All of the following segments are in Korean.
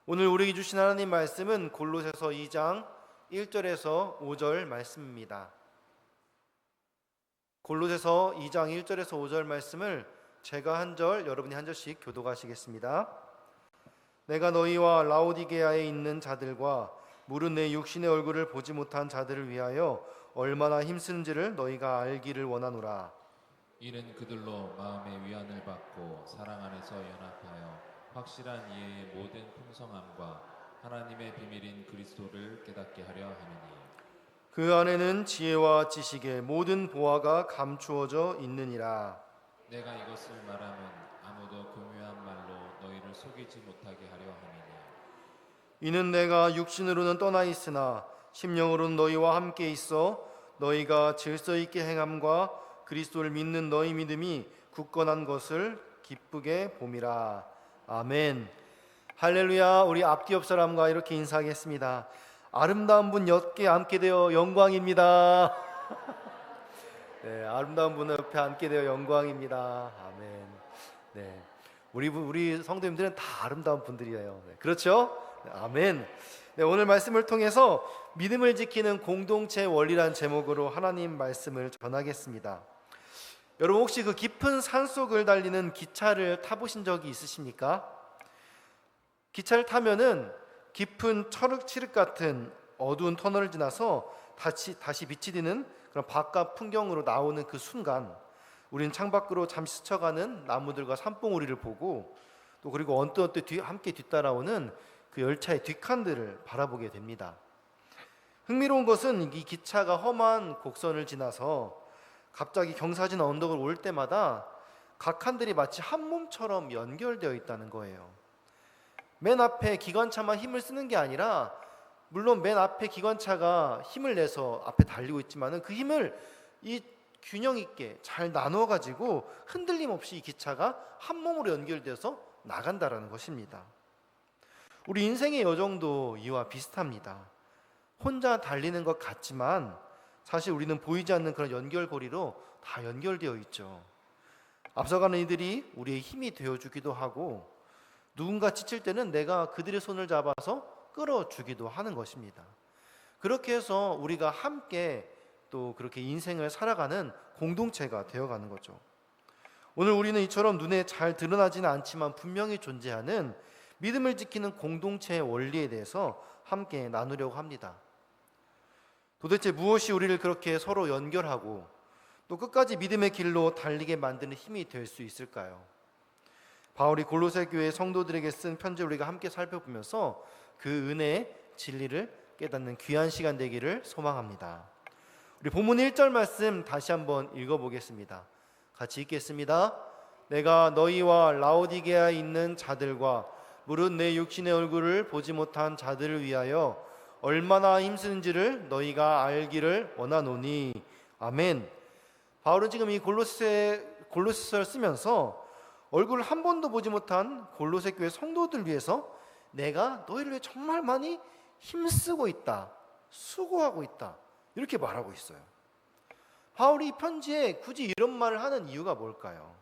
오늘 우리에게 주신 하나님 말씀은 골로새서 2장 1절에서 5절 말씀입니다. 골로새서 2장 1절에서 5절 말씀을 제가 한 절, 여러분이 한 절씩 교독하시겠습니다. 내가 너희와 라오디게아에 있는 자들과 무릇 내 육신의 얼굴을 보지 못한 자들을 위하여 얼마나 힘쓰는지를 너희가 알기를 원하노라. 이는 그들로 마음의 위안을 받고 사랑 안에서 연합하여 확실한 이해의 모든 풍성함과 하나님의 비밀인 그리스도를 깨닫게 하려 함이니 그 안에는 지혜와 지식의 모든 보화가 감추어져 있느니라. 내가 이것을 말하면 아무도 교묘한 말로 너희를 속이지 못하게 하려 함이니 이는 내가 육신으로는 떠나 있으나 심령으로는 너희와 함께 있어 너희가 질서 있게 행함과 그리스도를 믿는 너희 믿음이 굳건한 것을 기쁘게 봄이라. 아멘. 할렐루야. 우리 앞뒤 옆 사람과 이렇게 인사하겠습니다. 아름다운 분 옆에 앉게 되어 영광입니다. 네, 아름다운 분 옆에 앉게 되어 영광입니다. 아멘. 네, 우리 성도님들은 다 아름다운 분들이에요. 네, 그렇죠? 네, 아멘. 네, 오늘 말씀을 통해서 믿음을 지키는 공동체 원리란 제목으로 하나님 말씀을 전하겠습니다. 여러분 혹시 그 깊은 산속을 달리는 기차를 타보신 적이 있으십니까? 기차를 타면은 깊은 칠흑 같은 어두운 터널을 지나서 다시 빛이 드는 그런 바깥 풍경으로 나오는 그 순간 우리는 창밖으로 잠시 스쳐가는 나무들과 산봉우리를 보고 또 그리고 언뜻 함께 뒤따라오는 그 열차의 뒷칸들을 바라보게 됩니다. 흥미로운 것은 이 기차가 험한 곡선을 지나서 갑자기 경사진 언덕을 올 때마다 각 칸들이 마치 한 몸처럼 연결되어 있다는 거예요. 맨 앞에 기관차만 힘을 쓰는 게 아니라 물론 맨 앞에 기관차가 힘을 내서 앞에 달리고 있지만은 그 힘을 이 균형 있게 잘 나눠 가지고 흔들림 없이 이 기차가 한 몸으로 연결돼서 나간다라는 것입니다. 우리 인생의 여정도 이와 비슷합니다. 혼자 달리는 것 같지만 사실 우리는 보이지 않는 그런 연결고리로 다 연결되어 있죠. 앞서가는 이들이 우리의 힘이 되어주기도 하고 누군가 지칠 때는 내가 그들의 손을 잡아서 끌어주기도 하는 것입니다. 그렇게 해서 우리가 함께 또 그렇게 인생을 살아가는 공동체가 되어가는 거죠. 오늘 우리는 이처럼 눈에 잘 드러나지는 않지만 분명히 존재하는 믿음을 지키는 공동체의 원리에 대해서 함께 나누려고 합니다. 도대체 무엇이 우리를 그렇게 서로 연결하고 또 끝까지 믿음의 길로 달리게 만드는 힘이 될 수 있을까요? 바울이 골로새 교회 성도들에게 쓴 편지를 우리가 함께 살펴보면서 그 은혜의 진리를 깨닫는 귀한 시간 되기를 소망합니다. 우리 본문 1절 말씀 다시 한번 읽어보겠습니다. 같이 읽겠습니다. 내가 너희와 라오디게아에 있는 자들과 무릇 내 육신의 얼굴을 보지 못한 자들을 위하여 얼마나 힘쓰는지를 너희가 알기를 원하노니. 아멘. 바울은 지금 이 골로새서를 쓰면서 얼굴을 한 번도 보지 못한 골로새 교회 성도들 위해서 내가 너희를 위해 정말 많이 힘쓰고 있다, 수고하고 있다, 이렇게 말하고 있어요. 바울이 이 편지에 굳이 이런 말을 하는 이유가 뭘까요?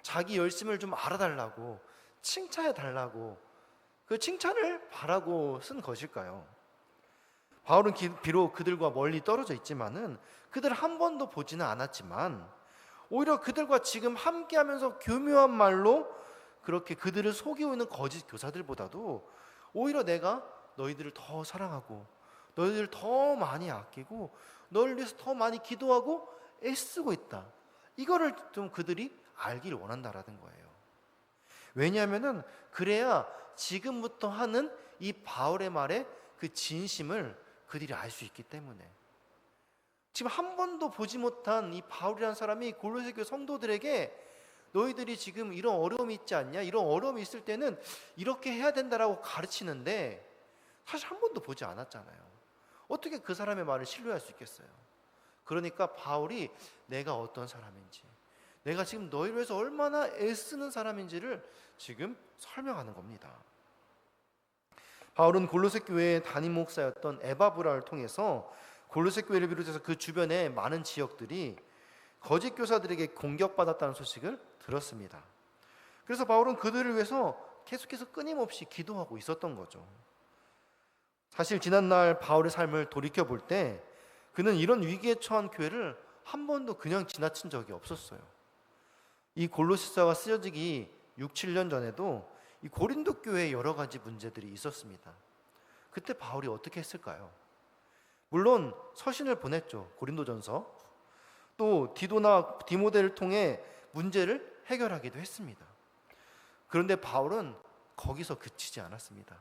자기 열심을 좀 알아달라고, 칭찬해달라고, 그 칭찬을 바라고 쓴 것일까요? 바울은 비록 그들과 멀리 떨어져 있지만은 그들을 한 번도 보지는 않았지만 오히려 그들과 지금 함께하면서 교묘한 말로 그렇게 그들을 속이고 있는 거짓 교사들보다도 오히려 내가 너희들을 더 사랑하고 너희들을 더 많이 아끼고 너희를 위해서 더 많이 기도하고 애쓰고 있다. 이거를 좀 그들이 알기를 원한다라는 거예요. 왜냐하면은 그래야 지금부터 하는 이 바울의 말에 그 진심을 그들이 알 수 있기 때문에 지금 한 번도 보지 못한 이 바울이라는 사람이 골로새 교회 성도들에게 너희들이 지금 이런 어려움이 있지 않냐? 이런 어려움이 있을 때는 이렇게 해야 된다라고 가르치는데 사실 한 번도 보지 않았잖아요. 어떻게 그 사람의 말을 신뢰할 수 있겠어요? 그러니까 바울이 내가 어떤 사람인지, 내가 지금 너희를 위해서 얼마나 애쓰는 사람인지를 지금 설명하는 겁니다. 바울은 골로새 교회의 담임 목사였던 에바브라를 통해서 골로새 교회를 비롯해서 그 주변의 많은 지역들이 거짓 교사들에게 공격받았다는 소식을 들었습니다. 그래서 바울은 그들을 위해서 계속해서 끊임없이 기도하고 있었던 거죠. 사실 지난날 바울의 삶을 돌이켜볼 때 그는 이런 위기에 처한 교회를 한 번도 그냥 지나친 적이 없었어요. 이 골로새서가 쓰여지기 6, 7년 전에도 이 고린도 교회에 여러 가지 문제들이 있었습니다. 그때 바울이 어떻게 했을까요? 물론 서신을 보냈죠. 고린도전서. 또 디도나 디모데를 통해 문제를 해결하기도 했습니다. 그런데 바울은 거기서 그치지 않았습니다.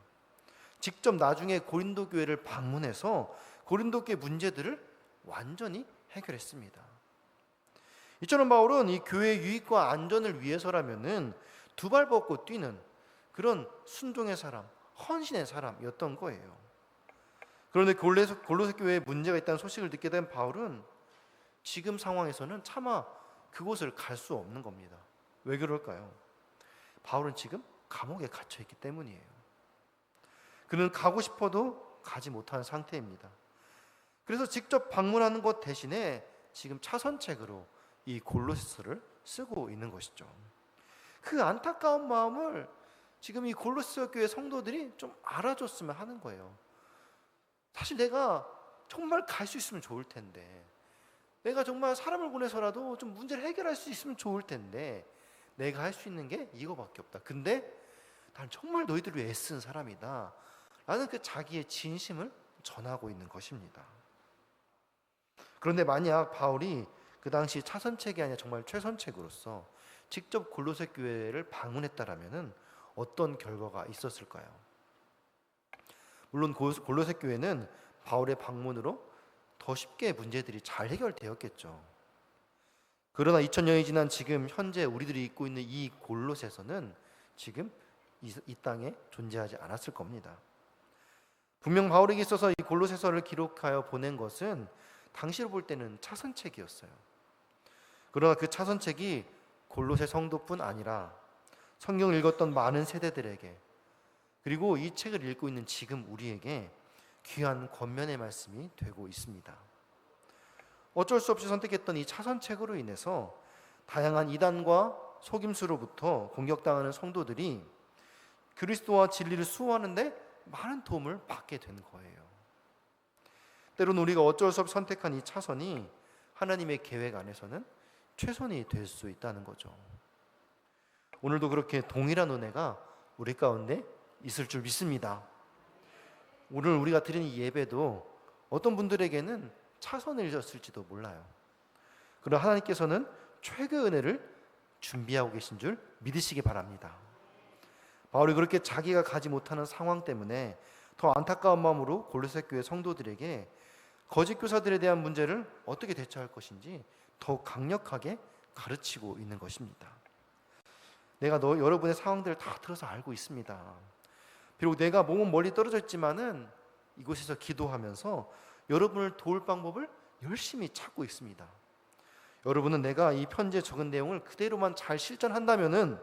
직접 나중에 고린도 교회를 방문해서 고린도 교회 문제들을 완전히 해결했습니다. 이처럼 바울은 이 교회의 유익과 안전을 위해서라면은 두 발 뻗고 뛰는 그런 순종의 사람, 헌신의 사람이었던 거예요. 그런데 골로새 교회에 문제가 있다는 소식을 듣게 된 바울은 지금 상황에서는 차마 그곳을 갈 수 없는 겁니다. 왜 그럴까요? 바울은 지금 감옥에 갇혀 있기 때문이에요. 그는 가고 싶어도 가지 못하는 상태입니다. 그래서 직접 방문하는 것 대신에 지금 차선책으로 이 골로새서를 쓰고 있는 것이죠. 그 안타까운 마음을 지금 이 골로새 교회 성도들이 좀 알아줬으면 하는 거예요. 사실 내가 정말 갈 수 있으면 좋을 텐데, 내가 정말 사람을 보내서라도 좀 문제를 해결할 수 있으면 좋을 텐데 내가 할 수 있는 게 이거밖에 없다. 근데 난 정말 너희들을 위해 애쓴 사람이다 라는 그 자기의 진심을 전하고 있는 것입니다. 그런데 만약 바울이 그 당시 차선책이 아니라 정말 최선책으로서 직접 골로새 교회를 방문했다라면은 어떤 결과가 있었을까요? 물론 골로새 교회는 바울의 방문으로 더 쉽게 문제들이 잘 해결되었겠죠. 그러나 2000년이 지난 지금 현재 우리들이 있고 있는 이 골로새서는 지금 이 땅에 존재하지 않았을 겁니다. 분명 바울에게 있어서 이 골로새서를 기록하여 보낸 것은 당시로 볼 때는 차선책이었어요. 그러나 그 차선책이 골로새 성도뿐 아니라 성경을 읽었던 많은 세대들에게, 그리고 이 책을 읽고 있는 지금 우리에게 귀한 권면의 말씀이 되고 있습니다. 어쩔 수 없이 선택했던 이 차선책으로 인해서 다양한 이단과 속임수로부터 공격당하는 성도들이 그리스도와 진리를 수호하는데 많은 도움을 받게 된 거예요. 때로는 우리가 어쩔 수 없이 선택한 이 차선이 하나님의 계획 안에서는 최선이 될 수 있다는 거죠. 오늘도 그렇게 동일한 은혜가 우리 가운데 있을 줄 믿습니다. 오늘 우리가 드리는 이 예배도 어떤 분들에게는 차선을 잃었을지도 몰라요. 그러나 하나님께서는 최고의 은혜를 준비하고 계신 줄 믿으시기 바랍니다. 바울이 그렇게 자기가 가지 못하는 상황 때문에 더 안타까운 마음으로 골로새 교회 성도들에게 거짓 교사들에 대한 문제를 어떻게 대처할 것인지 더 강력하게 가르치고 있는 것입니다. 내가 여러분의 상황들을 다 들어서 알고 있습니다. 비록 내가 몸은 멀리 떨어져 있지만은 이곳에서 기도하면서 여러분을 도울 방법을 열심히 찾고 있습니다. 여러분은 내가 이 편지에 적은 내용을 그대로만 잘 실천한다면은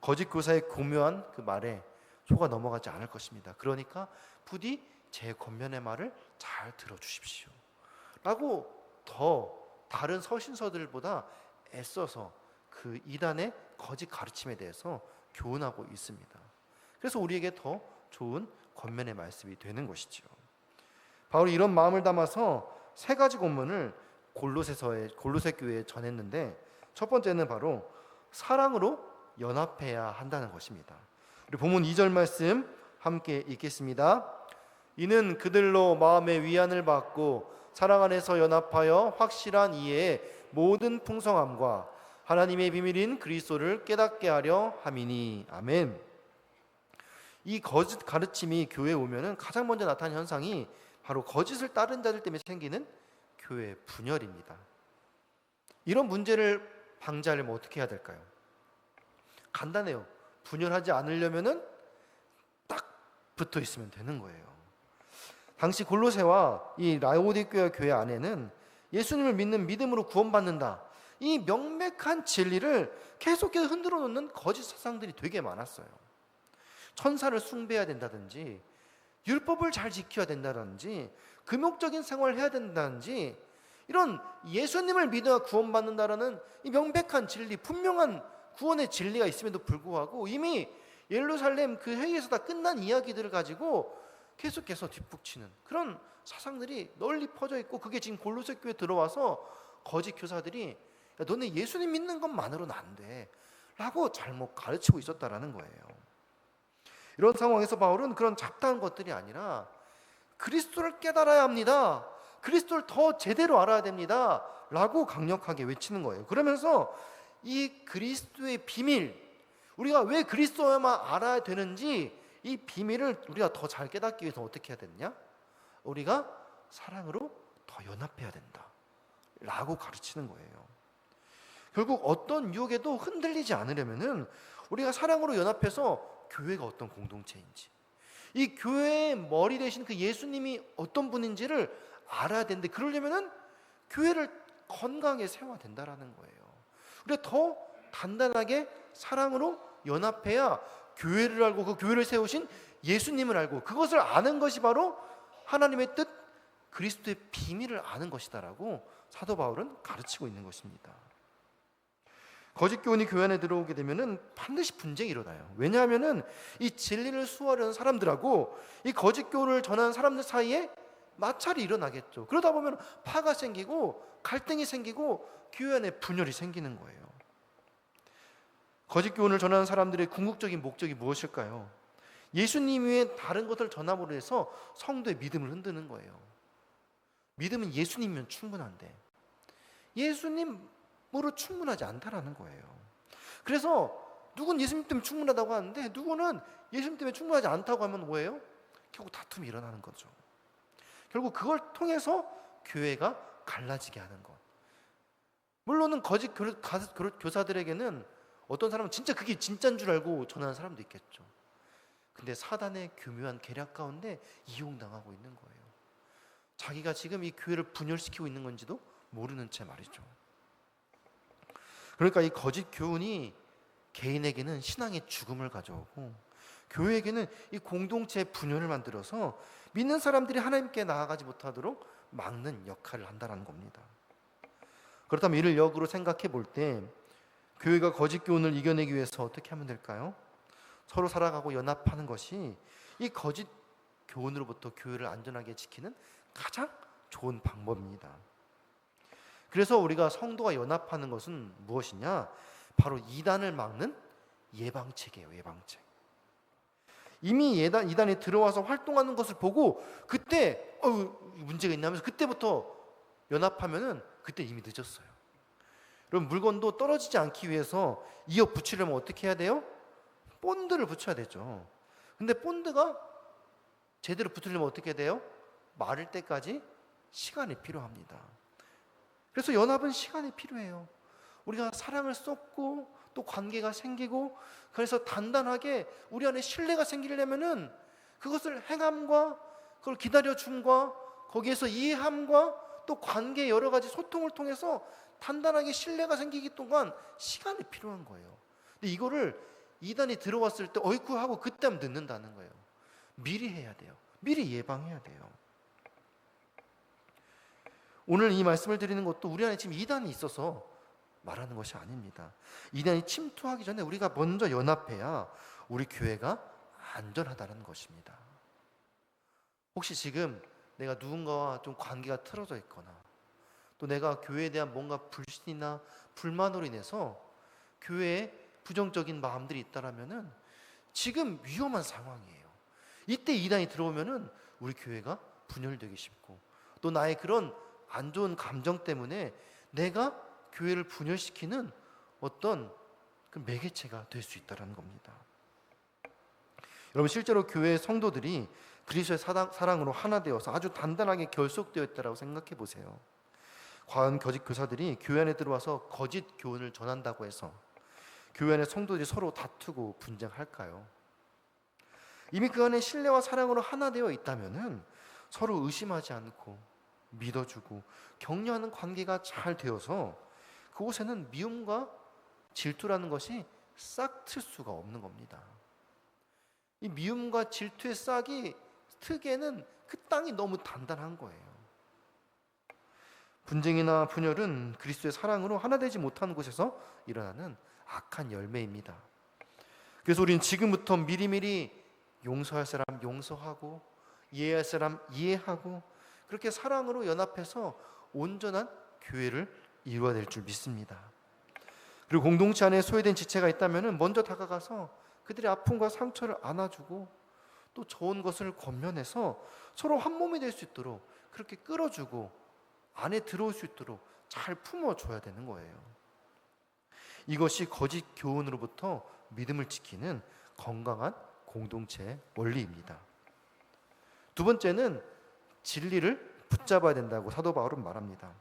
거짓 교사의 교묘한 그 말에 속아 넘어가지 않을 것입니다. 그러니까 부디 제 권면의 말을 잘 들어주십시오 라고 더 다른 서신서들보다 애써서 그 이단의 거짓 가르침에 대해서 교훈하고 있습니다. 그래서 우리에게 더 좋은 권면의 말씀이 되는 것이죠. 바울이 이런 마음을 담아서 세 가지 권면을 골로새 교회에 전했는데, 첫 번째는 바로 사랑으로 연합해야 한다는 것입니다. 우리 본문 2절 말씀 함께 읽겠습니다. 이는 그들로 마음의 위안을 받고 사랑 안에서 연합하여 확실한 이해의 모든 풍성함과 하나님의 비밀인 그리스도를 깨닫게 하려 함이니. 아멘. 이 거짓 가르침이 교회에 오면은 가장 먼저 나타나는 현상이 바로 거짓을 따른 자들 때문에 생기는 교회 분열입니다. 이런 문제를 방지하려면 어떻게 해야 될까요? 간단해요. 분열하지 않으려면은 딱 붙어 있으면 되는 거예요. 당시 골로새와 이 라오디게아 교회 안에는 예수님을 믿는 믿음으로 구원받는다, 이 명백한 진리를 계속해서 흔들어 놓는 거짓 사상들이 되게 많았어요. 천사를 숭배해야 된다든지, 율법을 잘 지켜야 된다든지, 금욕적인 생활을 해야 된다든지, 이런 예수님을 믿어야 구원받는다라는 이 명백한 진리, 분명한 구원의 진리가 있음에도 불구하고 이미 예루살렘 그 회의에서 다 끝난 이야기들을 가지고 계속해서 뒷북치는 그런 사상들이 널리 퍼져 있고, 그게 지금 골로새 교회에 들어와서 거짓 교사들이 야, 너네 예수님 믿는 것만으로는 안 돼 라고 잘못 가르치고 있었다라는 거예요. 이런 상황에서 바울은 그런 잡다한 것들이 아니라 그리스도를 깨달아야 합니다, 그리스도를 더 제대로 알아야 됩니다 라고 강력하게 외치는 거예요. 그러면서 이 그리스도의 비밀, 우리가 왜 그리스도야만 알아야 되는지 이 비밀을 우리가 더 잘 깨닫기 위해서 어떻게 해야 되느냐? 우리가 사랑으로 더 연합해야 된다 라고 가르치는 거예요. 결국 어떤 유혹에도 흔들리지 않으려면은 우리가 사랑으로 연합해서 교회가 어떤 공동체인지, 이 교회의 머리 대신 그 예수님이 어떤 분인지를 알아야 되는데, 그러려면은 교회를 건강하게 세워야 된다라는 거예요. 우리가 더 단단하게 사랑으로 연합해야 교회를 알고 그 교회를 세우신 예수님을 알고 그것을 아는 것이 바로 하나님의 뜻, 그리스도의 비밀을 아는 것이다라고 사도 바울은 가르치고 있는 것입니다. 거짓 교훈이 교회 안에 들어오게 되면은 반드시 분쟁이 일어나요. 왜냐하면은 이 진리를 수호하려는 사람들하고 이 거짓 교훈을 전하는 사람들 사이에 마찰이 일어나겠죠. 그러다 보면 파가 생기고 갈등이 생기고 교회 안에 분열이 생기는 거예요. 거짓 교훈을 전하는 사람들의 궁극적인 목적이 무엇일까요? 예수님 외에 다른 것을 전함으로 해서 성도의 믿음을 흔드는 거예요. 믿음은 예수님이면 충분한데 예수님으로 충분하지 않다라는 거예요. 그래서 누군 예수님 때문에 충분하다고 하는데 누구는 예수님 때문에 충분하지 않다고 하면 뭐예요? 결국 다툼이 일어나는 거죠. 결국 그걸 통해서 교회가 갈라지게 하는 것. 물론은 거짓 교사들에게는 어떤 사람은 진짜 그게 진짜인 줄 알고 전하는 사람도 있겠죠. 근데 사단의 교묘한 계략 가운데 이용당하고 있는 거예요. 자기가 지금 이 교회를 분열시키고 있는 건지도 모르는 채 말이죠. 그러니까 이 거짓 교훈이 개인에게는 신앙의 죽음을 가져오고 교회에게는 이 공동체의 분열을 만들어서 믿는 사람들이 하나님께 나아가지 못하도록 막는 역할을 한다는 겁니다. 그렇다면 이를 역으로 생각해 볼 때 교회가 거짓 교훈을 이겨내기 위해서 어떻게 하면 될까요? 서로 살아가고 연합하는 것이 이 거짓 교훈으로부터 교회를 안전하게 지키는 가장 좋은 방법입니다. 그래서 우리가 성도가 연합하는 것은 무엇이냐? 바로 이단을 막는 예방책이에요. 예방책. 이미 이단이 들어와서 활동하는 것을 보고 그때 문제가 있나 하면서 그때부터 연합하면은 그때 이미 늦었어요. 그럼 물건도 떨어지지 않기 위해서 이어 붙이려면 어떻게 해야 돼요? 본드를 붙여야 되죠. 근데 본드가 제대로 붙으려면 어떻게 돼요? 마를 때까지 시간이 필요합니다. 그래서 연합은 시간이 필요해요. 우리가 사랑을 쏟고 또 관계가 생기고 그래서 단단하게 우리 안에 신뢰가 생기려면은 그것을 행함과 그걸 기다려줌과 거기에서 이해함과 또 관계 여러 가지 소통을 통해서 단단하게 신뢰가 생기기 동안 시간이 필요한 거예요. 근데 이거를 이단이 들어왔을 때 어이쿠 하고 그때 하면 늦는다는 거예요. 미리 해야 돼요. 미리 예방해야 돼요. 오늘 이 말씀을 드리는 것도 우리 안에 지금 이단이 있어서 말하는 것이 아닙니다. 이단이 침투하기 전에 우리가 먼저 연합해야 우리 교회가 안전하다는 것입니다. 혹시 지금 내가 누군가와 좀 관계가 틀어져 있거나 또 내가 교회에 대한 뭔가 불신이나 불만으로 인해서 교회에 부정적인 마음들이 있다라면은 지금 위험한 상황이에요. 이때 이단이 들어오면은 우리 교회가 분열되기 쉽고 또 나의 그런 안 좋은 감정 때문에 내가 교회를 분열시키는 어떤 그 매개체가 될 수 있다는 겁니다. 여러분 실제로 교회 성도들이 그리스도의 사랑으로 하나 되어서 아주 단단하게 결속되어 있다고 생각해 보세요. 과연 거짓 교사들이 교회 안에 들어와서 거짓 교훈을 전한다고 해서 교회 안에 성도들이 서로 다투고 분쟁할까요? 이미 그 안에 신뢰와 사랑으로 하나 되어 있다면은 서로 의심하지 않고 믿어주고 격려하는 관계가 잘 되어서 그곳에는 미움과 질투라는 것이 싹 틀 수가 없는 겁니다. 이 미움과 질투의 싹이 트기에는 그 땅이 너무 단단한 거예요. 분쟁이나 분열은 그리스도의 사랑으로 하나 되지 못하는 곳에서 일어나는 악한 열매입니다. 그래서 우리는 지금부터 미리미리 용서할 사람 용서하고 이해할 사람 이해하고 그렇게 사랑으로 연합해서 온전한 교회를 이루어야 될 줄 믿습니다. 그리고 공동체 안에 소외된 지체가 있다면 먼저 다가가서 그들의 아픔과 상처를 안아주고 또 좋은 것을 권면해서 서로 한 몸이 될 수 있도록 그렇게 끌어주고 안에 들어올 수 있도록 잘 품어줘야 되는 거예요. 이것이 거짓 교훈으로부터 믿음을 지키는 건강한 공동체의 원리입니다. 두 번째는 진리를 붙잡아야 된다고 사도 바울은 말합니다.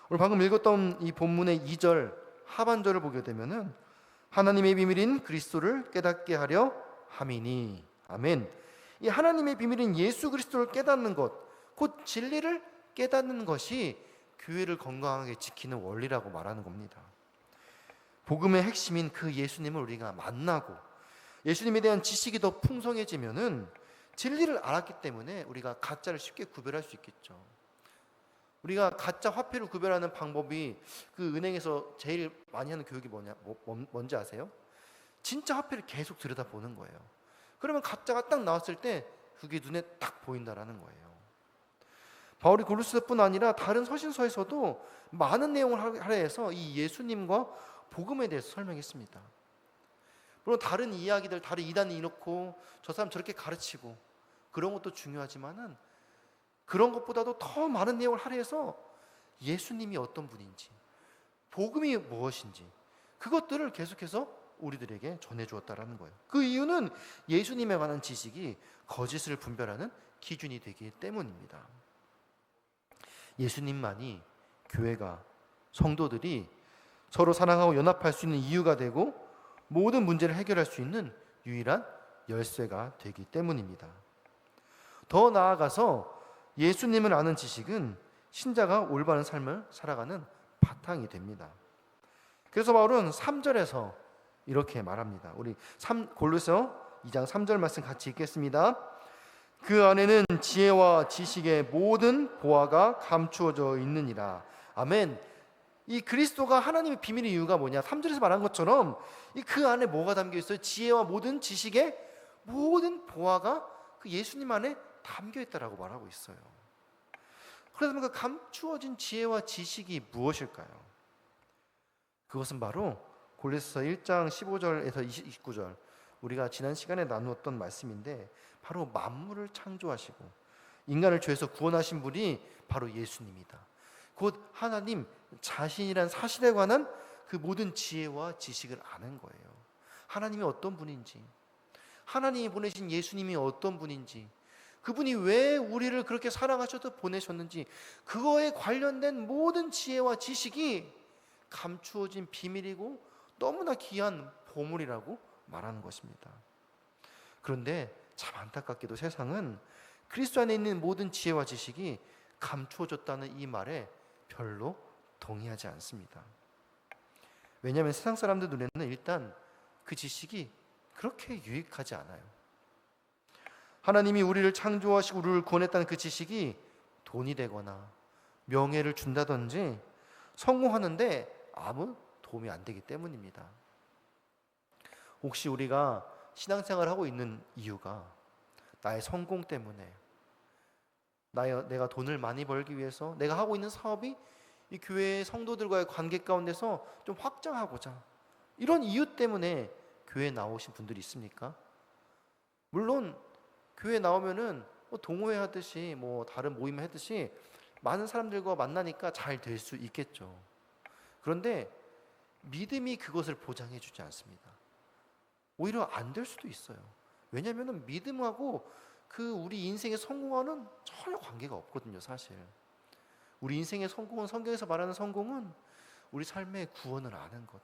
오늘 방금 읽었던 이 본문의 2절 하반절을 보게 되면은 하나님의 비밀인 그리스도를 깨닫게 하려 함이니. 아멘. 이 하나님의 비밀인 예수 그리스도를 깨닫는 것, 곧 진리를 깨닫는 것이 교회를 건강하게 지키는 원리라고 말하는 겁니다. 복음의 핵심인 그 예수님을 우리가 만나고 예수님에 대한 지식이 더 풍성해지면은 진리를 알았기 때문에 우리가 가짜를 쉽게 구별할 수 있겠죠. 우리가 가짜 화폐를 구별하는 방법이 그 은행에서 제일 많이 하는 교육이 뭔지 아세요? 진짜 화폐를 계속 들여다보는 거예요. 그러면 가짜가 딱 나왔을 때 그게 눈에 딱 보인다라는 거예요. 바울이 골로새뿐 아니라 다른 서신서에서도 많은 내용을 할애해서 이 예수님과 복음에 대해서 설명했습니다. 물론 다른 이야기들, 다른 이단이 이렇고 저 사람 저렇게 가르치고 그런 것도 중요하지만은 그런 것보다도 더 많은 내용을 할애해서 예수님이 어떤 분인지, 복음이 무엇인지 그것들을 계속해서 우리들에게 전해주었다라는 거예요. 그 이유는 예수님에 관한 지식이 거짓을 분별하는 기준이 되기 때문입니다. 예수님만이 교회가, 성도들이 서로 사랑하고 연합할 수 있는 이유가 되고 모든 문제를 해결할 수 있는 유일한 열쇠가 되기 때문입니다. 더 나아가서 예수님을 아는 지식은 신자가 올바른 삶을 살아가는 바탕이 됩니다. 그래서 바울은 3절에서 이렇게 말합니다. 우리 골로새서 2장 3절 말씀 같이 읽겠습니다. 그 안에는 지혜와 지식의 모든 보화가 감추어져 있느니라. 아멘. 이 그리스도가 하나님의 비밀의 이유가 뭐냐? 3절에서 말한 것처럼 그 안에 뭐가 담겨 있어요? 지혜와 모든 지식의 모든 보화가 그 예수님 안에 담겨 있다라고 말하고 있어요. 그러면 그 감추어진 지혜와 지식이 무엇일까요? 그것은 바로 골로새서 1장 15절에서 29절 우리가 지난 시간에 나누었던 말씀인데 바로 만물을 창조하시고 인간을 죄에서 구원하신 분이 바로 예수님이다. 곧 하나님 자신이란 사실에 관한 그 모든 지혜와 지식을 아는 거예요. 하나님이 어떤 분인지, 하나님이 보내신 예수님이 어떤 분인지, 그분이 왜 우리를 그렇게 사랑하셔서 보내셨는지 그거에 관련된 모든 지혜와 지식이 감추어진 비밀이고 너무나 귀한 보물이라고 말하는 것입니다. 그런데 참 안타깝게도 세상은 그리스도 안에 있는 모든 지혜와 지식이 감추어졌다는 이 말에 별로 동의하지 않습니다. 왜냐하면 세상 사람들 눈에는 일단 그 지식이 그렇게 유익하지 않아요. 하나님이 우리를 창조하시고 우리를 구원했다는 그 지식이 돈이 되거나 명예를 준다든지 성공하는데 아무 도움이 안 되기 때문입니다. 혹시 우리가 신앙생활을 하고 있는 이유가 나의 성공 때문에, 내가 돈을 많이 벌기 위해서, 내가 하고 있는 사업이 이 교회의 성도들과의 관계 가운데서 좀 확장하고자 이런 이유 때문에 교회에 나오신 분들이 있습니까? 물론 교회에 나오면은 동호회 하듯이 다른 모임 하듯이 많은 사람들과 만나니까 잘 될 수 있겠죠. 그런데 믿음이 그것을 보장해 주지 않습니다. 오히려 안 될 수도 있어요. 왜냐하면 믿음하고 그 우리 인생의 성공과는 전혀 관계가 없거든요, 사실. 우리 인생의 성공은, 성경에서 말하는 성공은 우리 삶의 구원을 아는 것,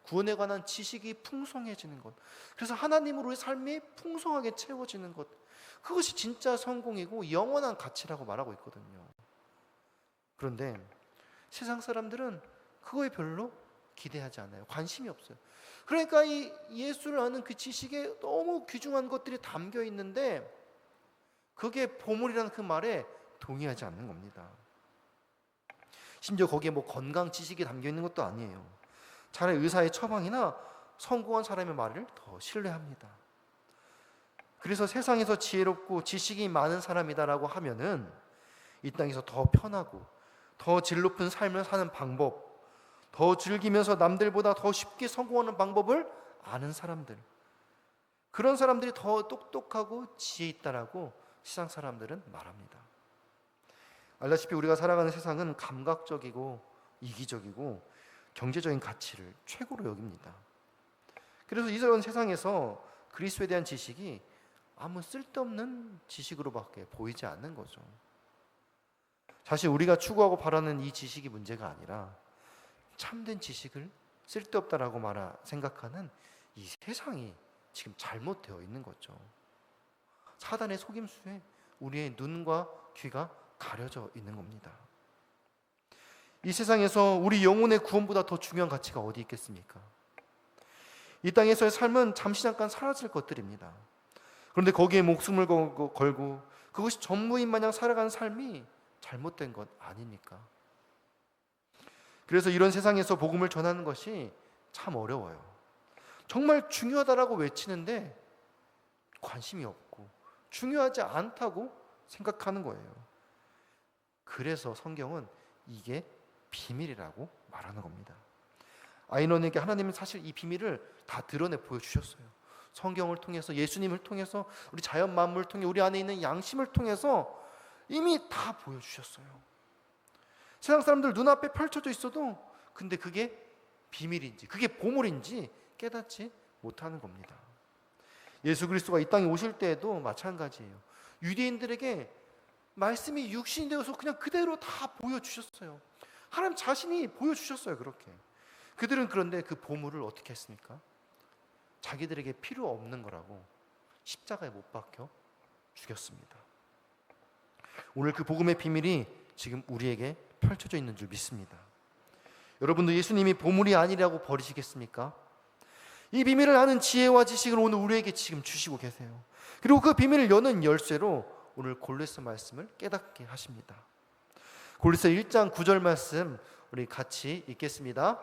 구원에 관한 지식이 풍성해지는 것, 그래서 하나님으로 우리 삶이 풍성하게 채워지는 것, 그것이 진짜 성공이고 영원한 가치라고 말하고 있거든요. 그런데 세상 사람들은 그거에 별로 기대하지 않아요. 관심이 없어요. 그러니까 이 예수를 아는 그 지식에 너무 귀중한 것들이 담겨 있는데 그게 보물이라는 그 말에 동의하지 않는 겁니다. 심지어 거기에 건강 지식이 담겨 있는 것도 아니에요. 차라리 의사의 처방이나 성공한 사람의 말을 더 신뢰합니다. 그래서 세상에서 지혜롭고 지식이 많은 사람이다라고 하면은 이 땅에서 더 편하고 더 질 높은 삶을 사는 방법, 더 즐기면서 남들보다 더 쉽게 성공하는 방법을 아는 사람들, 그런 사람들이 더 똑똑하고 지혜 있다라고 세상 사람들은 말합니다. 알다시피 우리가 살아가는 세상은 감각적이고 이기적이고 경제적인 가치를 최고로 여깁니다. 그래서 이런 세상에서 그리스도에 대한 지식이 아무 쓸데없는 지식으로밖에 보이지 않는 거죠. 사실 우리가 추구하고 바라는 이 지식이 문제가 아니라 참된 지식을 쓸데없다라고 생각하는 이 세상이 지금 잘못되어 있는 거죠. 사단의 속임수에 우리의 눈과 귀가 가려져 있는 겁니다. 이 세상에서 우리 영혼의 구원보다 더 중요한 가치가 어디 있겠습니까? 이 땅에서의 삶은 잠시 잠깐 사라질 것들입니다. 그런데 거기에 목숨을 걸고 그것이 전부인 마냥 살아가는 삶이 잘못된 것 아닙니까? 그래서 이런 세상에서 복음을 전하는 것이 참 어려워요. 정말 중요하다라고 외치는데 관심이 없고 중요하지 않다고 생각하는 거예요. 그래서 성경은 이게 비밀이라고 말하는 겁니다. 아이너에게 하나님은 사실 이 비밀을 다 드러내 보여주셨어요. 성경을 통해서, 예수님을 통해서, 우리 자연 만물을 통해, 우리 안에 있는 양심을 통해서 이미 다 보여주셨어요. 세상 사람들 눈앞에 펼쳐져 있어도 근데 그게 비밀인지, 그게 보물인지 깨닫지 못하는 겁니다. 예수 그리스도가 이 땅에 오실 때에도 마찬가지예요. 유대인들에게 말씀이 육신이 되어서 그냥 그대로 다 보여주셨어요. 하나님 자신이 보여주셨어요. 그렇게 그들은 그런데 그 보물을 어떻게 했습니까? 자기들에게 필요 없는 거라고 십자가에 못 박혀 죽였습니다. 오늘 그 복음의 비밀이 지금 우리에게 펼쳐져 있는 줄 믿습니다. 여러분도 예수님이 보물이 아니라고 버리시겠습니까? 이 비밀을 아는 지혜와 지식을 오늘 우리에게 지금 주시고 계세요. 그리고 그 비밀을 여는 열쇠로 오늘 골로새 말씀을 깨닫게 하십니다. 골로새 1장 9절 말씀 우리 같이 읽겠습니다.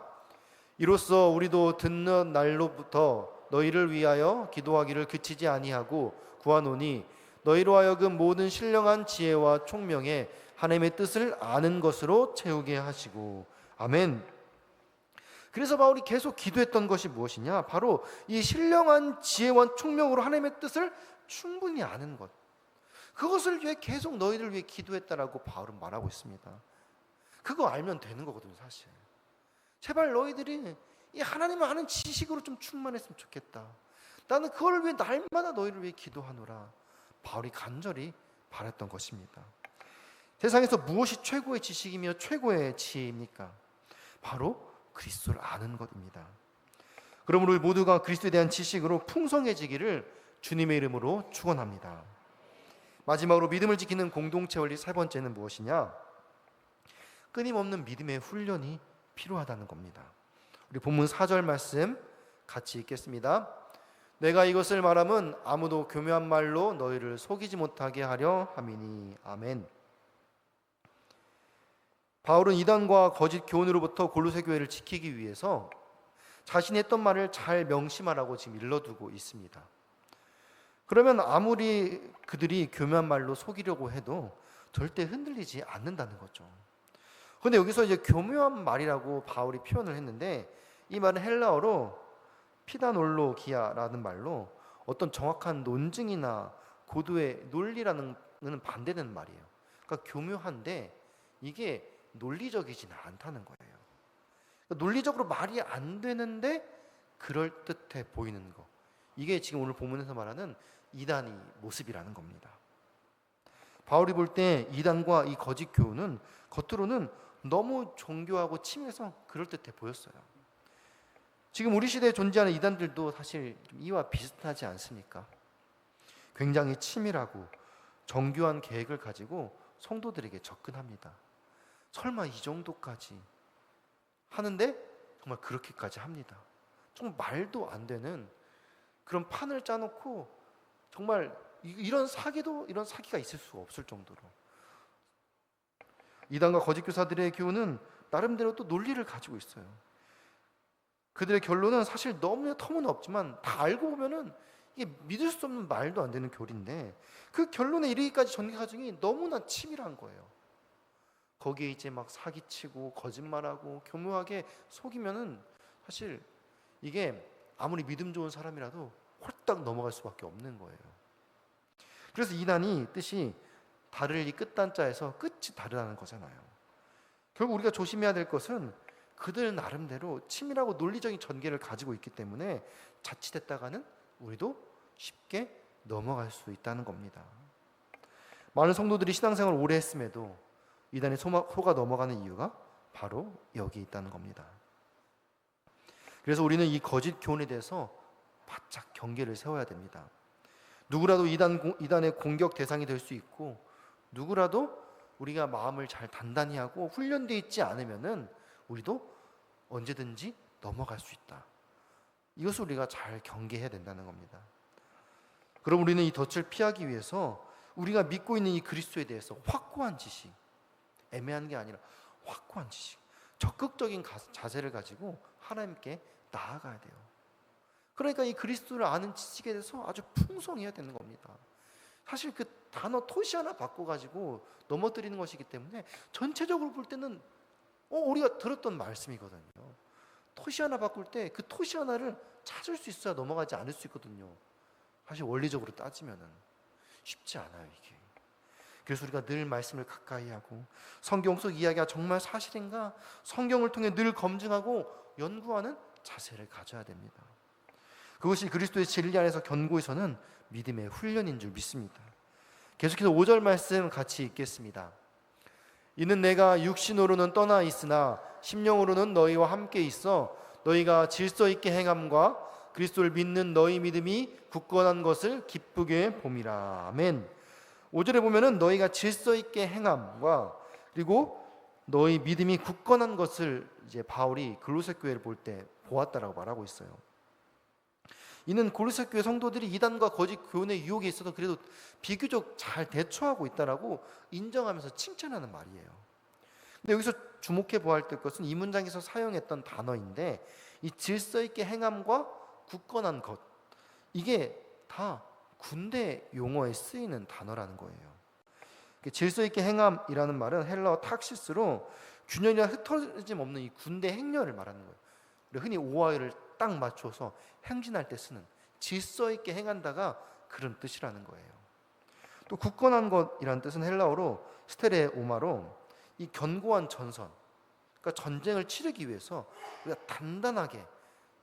이로써 우리도 듣는 날로부터 너희를 위하여 기도하기를 그치지 아니하고 구하노니 너희로 하여금 모든 신령한 지혜와 총명에 하나님의 뜻을 아는 것으로 채우게 하시고. 아멘. 그래서 바울이 계속 기도했던 것이 무엇이냐? 바로 이 신령한 지혜와 총명으로 하나님의 뜻을 충분히 아는 것, 그것을 위해 계속 너희를 위해 기도했다라고 바울은 말하고 있습니다. 그거 알면 되는 거거든요. 사실 제발 너희들이 이 하나님을 아는 지식으로 좀 충만했으면 좋겠다. 나는 그걸 위해 날마다 너희를 위해 기도하노라. 바울이 간절히 바랐던 것입니다. 세상에서 무엇이 최고의 지식이며 최고의 지혜입니까? 바로 그리스도를 아는 것입니다. 그러므로 우리 모두가 그리스도에 대한 지식으로 풍성해지기를 주님의 이름으로 축원합니다. 마지막으로 믿음을 지키는 공동체 원리 세 번째는 무엇이냐? 끊임없는 믿음의 훈련이 필요하다는 겁니다. 우리 본문 4절 말씀 같이 읽겠습니다. 내가 이것을 말함은 아무도 교묘한 말로 너희를 속이지 못하게 하려 함이니. 아멘. 바울은 이단과 거짓 교훈으로부터 골로새 교회를 지키기 위해서 자신이 했던 말을 잘 명심하라고 지금 일러두고 있습니다. 그러면 아무리 그들이 교묘한 말로 속이려고 해도 절대 흔들리지 않는다는 거죠. 그런데 여기서 이제 교묘한 말이라고 바울이 표현을 했는데, 이 말은 헬라어로 피다놀로기아라는 말로 어떤 정확한 논증이나 고도의 논리라는 반대되는 말이에요. 그러니까 교묘한데 이게 논리적이지는 않다는 거예요. 그러니까 논리적으로 말이 안 되는데 그럴듯해 보이는 거, 이게 지금 오늘 본문에서 말하는 이단의 모습이라는 겁니다. 바울이 볼 때 이단과 이 거짓 교훈은 겉으로는 너무 정교하고 침해서 그럴듯해 보였어요. 지금 우리 시대에 존재하는 이단들도 사실 이와 비슷하지 않습니까? 굉장히 치밀하고 정교한 계획을 가지고 성도들에게 접근합니다. 설마 이 정도까지 하는데 정말 그렇게까지 합니다. 정말 말도 안 되는 그런 판을 짜놓고 정말 이런 사기가 있을 수가 없을 정도로 이단과 거짓 교사들의 교훈은 나름대로 또 논리를 가지고 있어요. 그들의 결론은 사실 너무나 터무니없지만 다 알고 보면은 이게 믿을 수 없는 말도 안 되는 교리인데, 그 결론에 이르기까지 전개 과정이 너무나 치밀한 거예요. 거기에 이제 막 사기치고 거짓말하고 교묘하게 속이면은 사실 이게 아무리 믿음 좋은 사람이라도 홀딱 넘어갈 수밖에 없는 거예요. 그래서 이단이 뜻이 다를 이 끝단자에서 끝이 다르다는 거잖아요. 결국 우리가 조심해야 될 것은 그들 나름대로 치밀하고 논리적인 전개를 가지고 있기 때문에 자칫했다가는 우리도 쉽게 넘어갈 수 있다는 겁니다. 많은 성도들이 신앙생활을 오래 했음에도 이단에 속아 넘어가는 이유가 바로 여기 있다는 겁니다. 그래서 우리는 이 거짓 교훈에 대해서 바짝 경계를 세워야 됩니다. 누구라도 이단의 공격 대상이 될 수 있고, 누구라도 우리가 마음을 잘 단단히 하고 훈련되어 있지 않으면은 우리도 언제든지 넘어갈 수 있다. 이것을 우리가 잘 경계해야 된다는 겁니다. 그럼 우리는 이 덫을 피하기 위해서 우리가 믿고 있는 이 그리스도에 대해서 확고한 지식, 애매한 게 아니라 확고한 지식, 적극적인 자세를 가지고 하나님께 나아가야 돼요. 그러니까 이 그리스도를 아는 지식에 대해서 아주 풍성해야 되는 겁니다. 사실 그 단어 토시 하나 바꿔가지고 넘어뜨리는 것이기 때문에 전체적으로 볼 때는 우리가 들었던 말씀이거든요. 토시 하나 바꿀 때 그 토시 하나를 찾을 수 있어야 넘어가지 않을 수 있거든요. 사실 원리적으로 따지면은 쉽지 않아요, 이게. 그래서 우리가 늘 말씀을 가까이 하고 성경 속 이야기가 정말 사실인가 성경을 통해 늘 검증하고 연구하는 자세를 가져야 됩니다. 그것이 그리스도의 진리 안에서 견고해서는 믿음의 훈련인 줄 믿습니다. 계속해서 5절 말씀 같이 읽겠습니다. 이는 내가 육신으로는 떠나 있으나 심령으로는 너희와 함께 있어 너희가 질서 있게 행함과 그리스도를 믿는 너희 믿음이 굳건한 것을 기쁘게 봄이라. 아멘. 5절에 보면은 너희가 질서 있게 행함과 그리고 너희 믿음이 굳건한 것을 이제 바울이 골로새 교회를 볼 때 보았다라고 말하고 있어요. 이는 골로새 교회 성도들이 이단과 거짓 교훈의 유혹에 있어서 그래도 비교적 잘 대처하고 있다라고 인정하면서 칭찬하는 말이에요. 근데 여기서 주목해 보아야 될 것은 이 문장에서 사용했던 단어인데, 이 질서 있게 행함과 굳건한 것, 이게 다 군대 용어에 쓰이는 단어라는 거예요. 질서 있게 행함이라는 말은 헬라어 탁시스로 균열이나 흩어짐 없는 이 군대 행렬을 말하는 거예요. 우리가 흔히 오하이를 딱 맞춰서 행진할 때 쓰는 질서 있게 행한다가 그런 뜻이라는 거예요. 또 굳건한 것이라는 뜻은 헬라어로 스테레오마로 이 견고한 전선, 그러니까 전쟁을 치르기 위해서 우리가 단단하게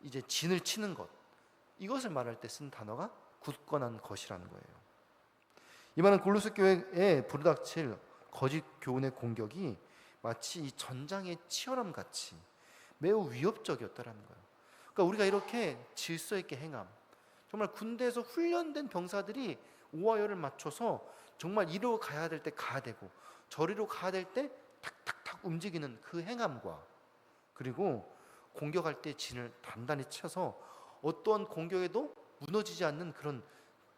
이제 진을 치는 것, 이것을 말할 때 쓴 단어가 굳건한 것이라는 거예요. 이 말은 골로새 교회에 부르닥칠 거짓 교훈의 공격이 마치 이 전장의 치열함 같이 매우 위협적이었다라는 거예요. 그러니까 우리가 이렇게 질서 있게 행함, 정말 군대에서 훈련된 병사들이 오하열을 맞춰서 정말 이리로 가야 될 때 가야 되고 저리로 가야 될 때 탁탁탁 움직이는 그 행함과, 그리고 공격할 때 진을 단단히 쳐서 어떠한 공격에도 무너지지 않는 그런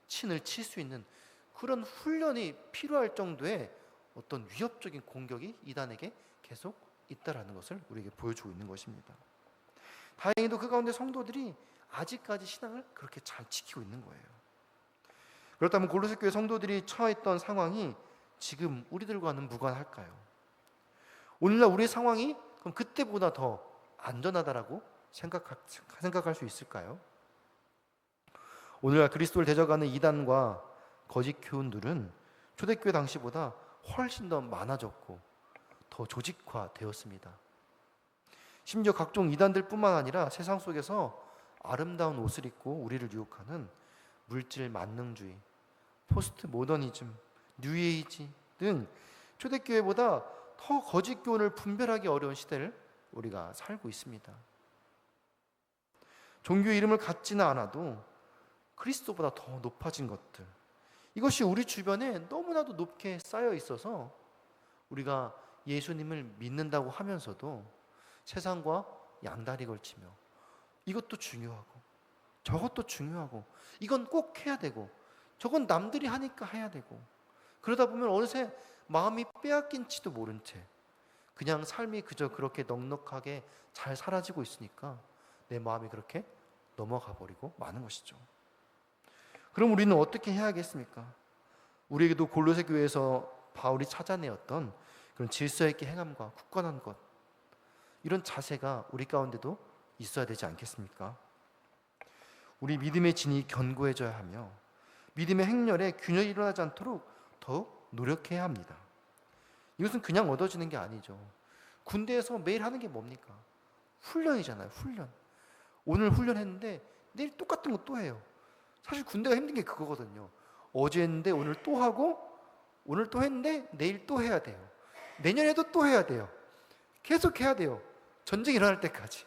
진을 칠 수 있는 그런 훈련이 필요할 정도의 어떤 위협적인 공격이 이단에게 계속 있다라는 것을 우리에게 보여주고 있는 것입니다. 다행히도 그 가운데 성도들이 아직까지 신앙을 그렇게 잘 지키고 있는 거예요. 그렇다면 골로새 교회 성도들이 처했던 상황이 지금 우리들과는 무관할까요? 오늘날 우리의 상황이 그럼 그때보다 더 안전하다라고 생각할 수 있을까요? 오늘날 그리스도를 대적하는 이단과 거짓 교훈들은 초대교회 당시보다 훨씬 더 많아졌고 더 조직화되었습니다. 심지어 각종 이단들 뿐만 아니라 세상 속에서 아름다운 옷을 입고 우리를 유혹하는 물질 만능주의, 포스트 모더니즘, 뉴에이지 등 초대교회보다 더 거짓 교훈을 분별하기 어려운 시대를 우리가 살고 있습니다. 종교 이름을 갖지는 않아도 그리스도보다 더 높아진 것들, 이것이 우리 주변에 너무나도 높게 쌓여 있어서 우리가 예수님을 믿는다고 하면서도 세상과 양다리 걸치며 이것도 중요하고 저것도 중요하고 이건 꼭 해야 되고 저건 남들이 하니까 해야 되고, 그러다 보면 어느새 마음이 빼앗긴지도 모른 채 그냥 삶이 그저 그렇게 넉넉하게 잘 사라지고 있으니까 내 마음이 그렇게 넘어가 버리고 마는 것이죠. 그럼 우리는 어떻게 해야겠습니까? 우리에게도 골로새 교회에서 바울이 찾아내었던 그런 질서 있게 행함과 굳건한 것, 이런 자세가 우리 가운데도 있어야 되지 않겠습니까? 우리 믿음의 진이 견고해져야 하며 믿음의 행렬에 균열이 일어나지 않도록 더욱 노력해야 합니다. 이것은 그냥 얻어지는 게 아니죠. 군대에서 매일 하는 게 뭡니까? 훈련이잖아요. 훈련. 오늘 훈련했는데 내일 똑같은 거 또 해요. 사실 군대가 힘든 게 그거거든요. 어제 했는데 오늘 또 하고, 오늘 또 했는데 내일 또 해야 돼요. 내년에도 또 해야 돼요. 계속 해야 돼요. 전쟁이 일어날 때까지.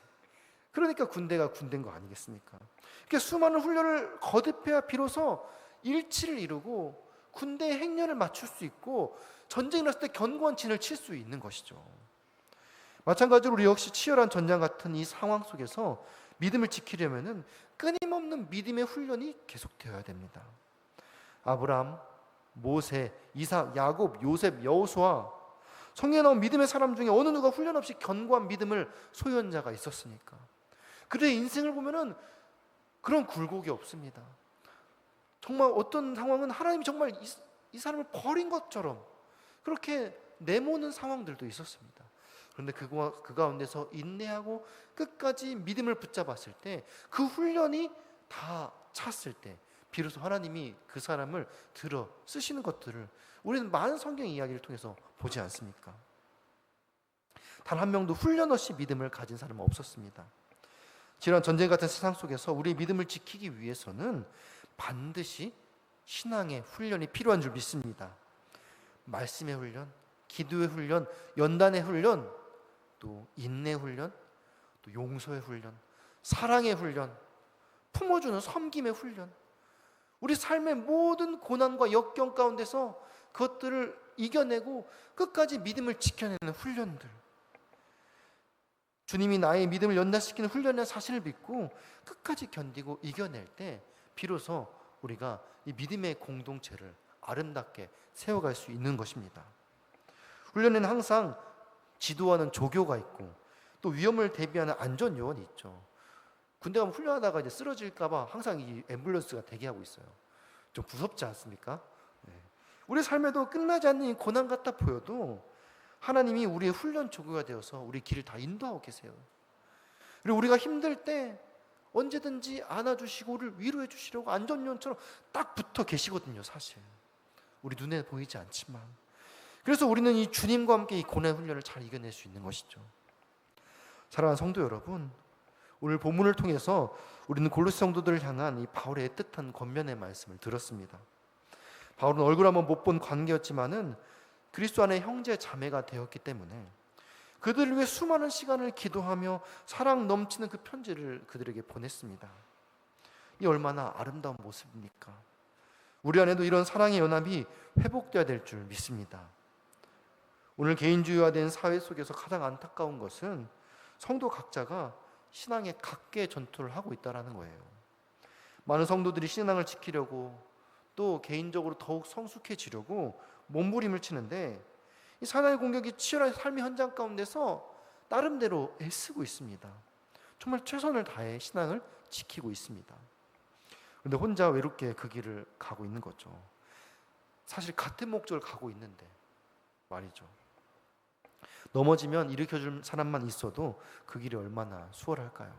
그러니까 군대가 군대인 거 아니겠습니까? 그러니까 수많은 훈련을 거듭해야 비로소 일치를 이루고 군대의 행렬을 맞출 수 있고 전쟁이 일어났을 때 견고한 진을 칠 수 있는 것이죠. 마찬가지로 우리 역시 치열한 전장 같은 이 상황 속에서 믿음을 지키려면은 끊임없는 믿음의 훈련이 계속되어야 됩니다. 아브라함, 모세, 이삭, 야곱, 요셉, 여호수아, 성경에 나온 믿음의 사람 중에 어느 누가 훈련 없이 견고한 믿음을 소유한 자가 있었습니까? 그들의 인생을 보면은 그런 굴곡이 없습니다. 정말 어떤 상황은 하나님이 정말 이 사람을 버린 것처럼 그렇게 내모는 상황들도 있었습니다. 그런데 그 가운데서 인내하고 끝까지 믿음을 붙잡았을 때, 그 훈련이 다 찼을 때 비로소 하나님이 그 사람을 들어 쓰시는 것들을 우리는 많은 성경 이야기를 통해서 보지 않습니까? 단 한 명도 훈련 없이 믿음을 가진 사람은 없었습니다. 지난 전쟁 같은 세상 속에서 우리의 믿음을 지키기 위해서는 반드시 신앙의 훈련이 필요한 줄 믿습니다. 말씀의 훈련, 기도의 훈련, 연단의 훈련, 또 인내 훈련, 또 용서의 훈련, 사랑의 훈련, 품어주는 섬김의 훈련, 우리 삶의 모든 고난과 역경 가운데서 그것들을 이겨내고 끝까지 믿음을 지켜내는 훈련들, 주님이 나의 믿음을 연단시키는 훈련의 사실을 믿고 끝까지 견디고 이겨낼 때 비로소 우리가 이 믿음의 공동체를 아름답게 세워갈 수 있는 것입니다. 훈련에는 항상 지도하는 조교가 있고 또 위험을 대비하는 안전 요원이 있죠. 군대 가면 훈련하다가 이제 쓰러질까봐 항상 이 앰뷸런스가 대기하고 있어요. 좀 무섭지 않습니까? 네. 우리 삶에도 끝나지 않는 이 고난 같아 보여도 하나님이 우리의 훈련 조교가 되어서 우리 길을 다 인도하고 계세요. 그리고 우리가 힘들 때 언제든지 안아주시고 우리를 위로해 주시려고 안전요원처럼 딱 붙어 계시거든요. 사실 우리 눈에 보이지 않지만. 그래서 우리는 이 주님과 함께 이 고난 훈련을 잘 이겨낼 수 있는 것이죠. 사랑하는 성도 여러분, 오늘 본문을 통해서 우리는 골로새 성도들을 향한 이 바울의 애틋한 권면의 말씀을 들었습니다. 바울은 얼굴 한번 못 본 관계였지만은 그리스도 안에 형제 자매가 되었기 때문에 그들을 위해 수많은 시간을 기도하며 사랑 넘치는 그 편지를 그들에게 보냈습니다. 이 얼마나 아름다운 모습입니까? 우리 안에도 이런 사랑의 연합이 회복되어야 될 줄 믿습니다. 오늘 개인주의화된 사회 속에서 가장 안타까운 것은 성도 각자가 신앙의 각계 전투를 하고 있다는 거예요. 많은 성도들이 신앙을 지키려고 또 개인적으로 더욱 성숙해지려고 몸부림을 치는데 이 사단의 공격이 치열한 삶의 현장 가운데서 나름대로 애쓰고 있습니다. 정말 최선을 다해 신앙을 지키고 있습니다. 그런데 혼자 외롭게 그 길을 가고 있는 거죠. 사실 같은 목적을 가고 있는데 말이죠. 넘어지면 일으켜줄 사람만 있어도 그 길이 얼마나 수월할까요?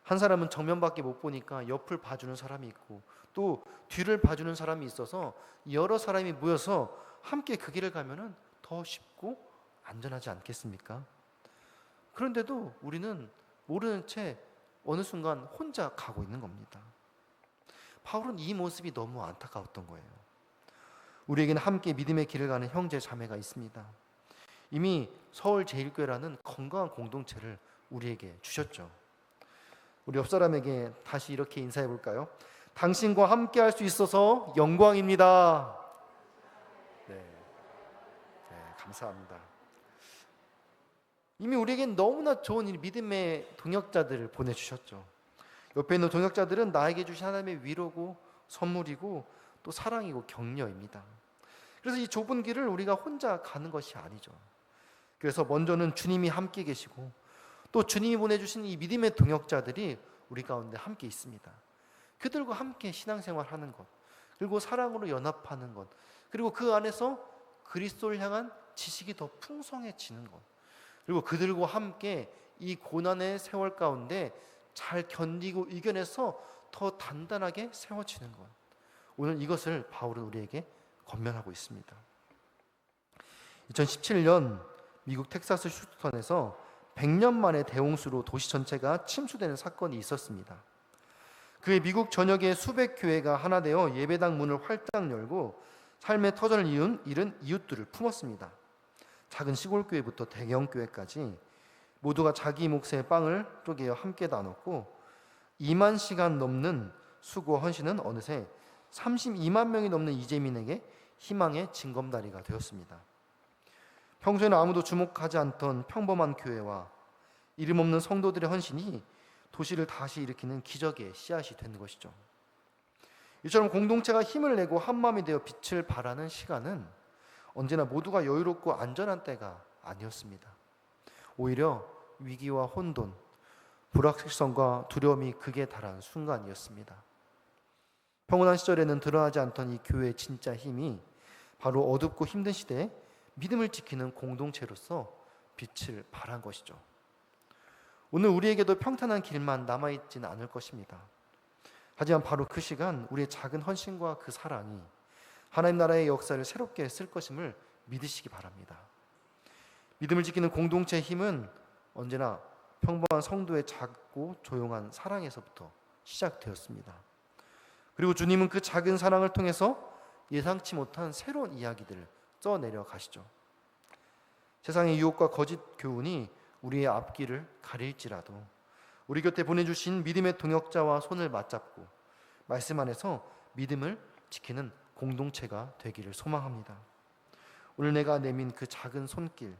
한 사람은 정면밖에 못 보니까 옆을 봐주는 사람이 있고 또 뒤를 봐주는 사람이 있어서 여러 사람이 모여서 함께 그 길을 가면은 더 쉽고 안전하지 않겠습니까? 그런데도 우리는 모르는 채 어느 순간 혼자 가고 있는 겁니다. 바울은 이 모습이 너무 안타까웠던 거예요. 우리에게는 함께 믿음의 길을 가는 형제 자매가 있습니다. 이미 서울제일교회라는 건강한 공동체를 우리에게 주셨죠. 우리 옆 사람에게 다시 이렇게 인사해 볼까요? 당신과 함께 할 수 있어서 영광입니다. 네, 감사합니다. 이미 우리에겐 너무나 좋은 믿음의 동역자들을 보내주셨죠. 옆에 있는 동역자들은 나에게 주신 하나님의 위로고 선물이고 또 사랑이고 격려입니다. 그래서 이 좁은 길을 우리가 혼자 가는 것이 아니죠. 그래서 먼저는 주님이 함께 계시고 또 주님이 보내주신 이 믿음의 동역자들이 우리 가운데 함께 있습니다. 그들과 함께 신앙생활하는 것, 그리고 사랑으로 연합하는 것, 그리고 그 안에서 그리스도를 향한 지식이 더 풍성해지는 것, 그리고 그들과 함께 이 고난의 세월 가운데 잘 견디고 이겨내서 더 단단하게 세워지는 것, 오늘 이것을 바울은 우리에게 권면하고 있습니다. 2017년 미국 텍사스 휴스턴에서 100년 만에 대홍수로 도시 전체가 침수되는 사건이 있었습니다. 그의 미국 전역의 수백 교회가 하나 되어 예배당 문을 활짝 열고 삶의 터전을 잃은 이웃들을 품었습니다. 작은 시골 교회부터 대형 교회까지 모두가 자기 몫의 빵을 쪼개어 함께 나눴고 2만 시간 넘는 수고와 헌신은 어느새 32만 명이 넘는 이재민에게 희망의 징검다리가 되었습니다. 평소에는 아무도 주목하지 않던 평범한 교회와 이름 없는 성도들의 헌신이 도시를 다시 일으키는 기적의 씨앗이 된 것이죠. 이처럼 공동체가 힘을 내고 한마음이 되어 빛을 발하는 시간은 언제나 모두가 여유롭고 안전한 때가 아니었습니다. 오히려 위기와 혼돈, 불확실성과 두려움이 극에 달한 순간이었습니다. 평온한 시절에는 드러나지 않던 이 교회의 진짜 힘이 바로 어둡고 힘든 시대에 믿음을 지키는 공동체로서 빛을 발한 것이죠. 오늘 우리에게도 평탄한 길만 남아있지는 않을 것입니다. 하지만 바로 그 시간 우리의 작은 헌신과 그 사랑이 하나님 나라의 역사를 새롭게 쓸 것임을 믿으시기 바랍니다. 믿음을 지키는 공동체의 힘은 언제나 평범한 성도의 작고 조용한 사랑에서부터 시작되었습니다. 그리고 주님은 그 작은 사랑을 통해서 예상치 못한 새로운 이야기들을 써내려 가시죠. 세상의 유혹과 거짓 교훈이 우리의 앞길을 가릴지라도 우리 곁에 보내주신 믿음의 동역자와 손을 맞잡고 말씀 안에서 믿음을 지키는 공동체가 되기를 소망합니다. 오늘 내가 내민 그 작은 손길,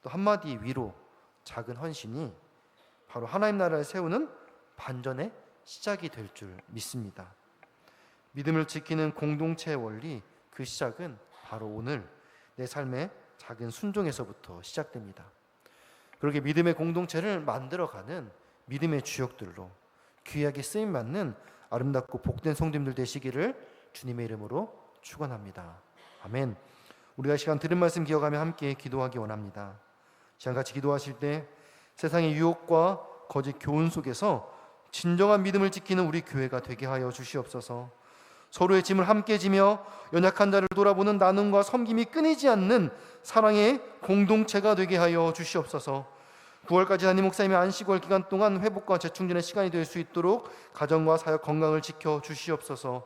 또 한마디 위로, 작은 헌신이 바로 하나님 나라를 세우는 반전의 시작이 될 줄 믿습니다. 믿음을 지키는 공동체의 원리, 그 시작은 바로 오늘 내 삶의 작은 순종에서부터 시작됩니다. 그렇게 믿음의 공동체를 만들어가는 믿음의 주역들로 귀하게 쓰임받는 아름답고 복된 성도님들 되시기를 주님의 이름으로 축원합니다. 아멘. 우리가 이 시간 들은 말씀 기억하며 함께 기도하기 원합니다. 시간 같이 기도하실 때 세상의 유혹과 거짓 교훈 속에서 진정한 믿음을 지키는 우리 교회가 되게 하여 주시옵소서. 서로의 짐을 함께 지며 연약한 자를 돌아보는 나눔과 섬김이 끊이지 않는 사랑의 공동체가 되게 하여 주시옵소서. 9월까지 담임 목사님의 안식월 기간 동안 회복과 재충전의 시간이 될 수 있도록 가정과 사역 건강을 지켜 주시옵소서.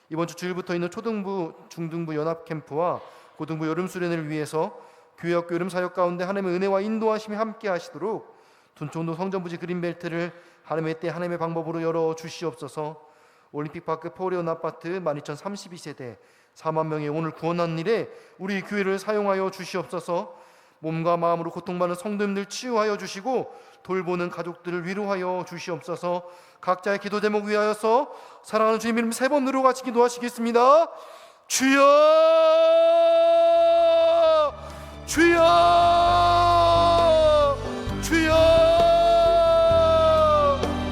이번 주 주일부터 있는 초등부, 중등부 연합 캠프와 고등부 여름 수련을 위해서 교회학교 여름 사역 가운데 하나님의 은혜와 인도하심이 함께 하시도록 둔촌도 성전부지 그린벨트를 하나님의 때 하나님의 방법으로 열어 주시옵소서. 올림픽파크 포레온 아파트 12,032세대 4만 명의 오늘 구원한 일에 우리 교회를 사용하여 주시옵소서. 몸과 마음으로 고통받는 성도님들 치유하여 주시고 돌보는 가족들을 위로하여 주시옵소서. 각자의 기도 제목 위하여서 사랑하는 주님 이름 3번 누르고 같이 기도하시겠습니다. 주여, 주여.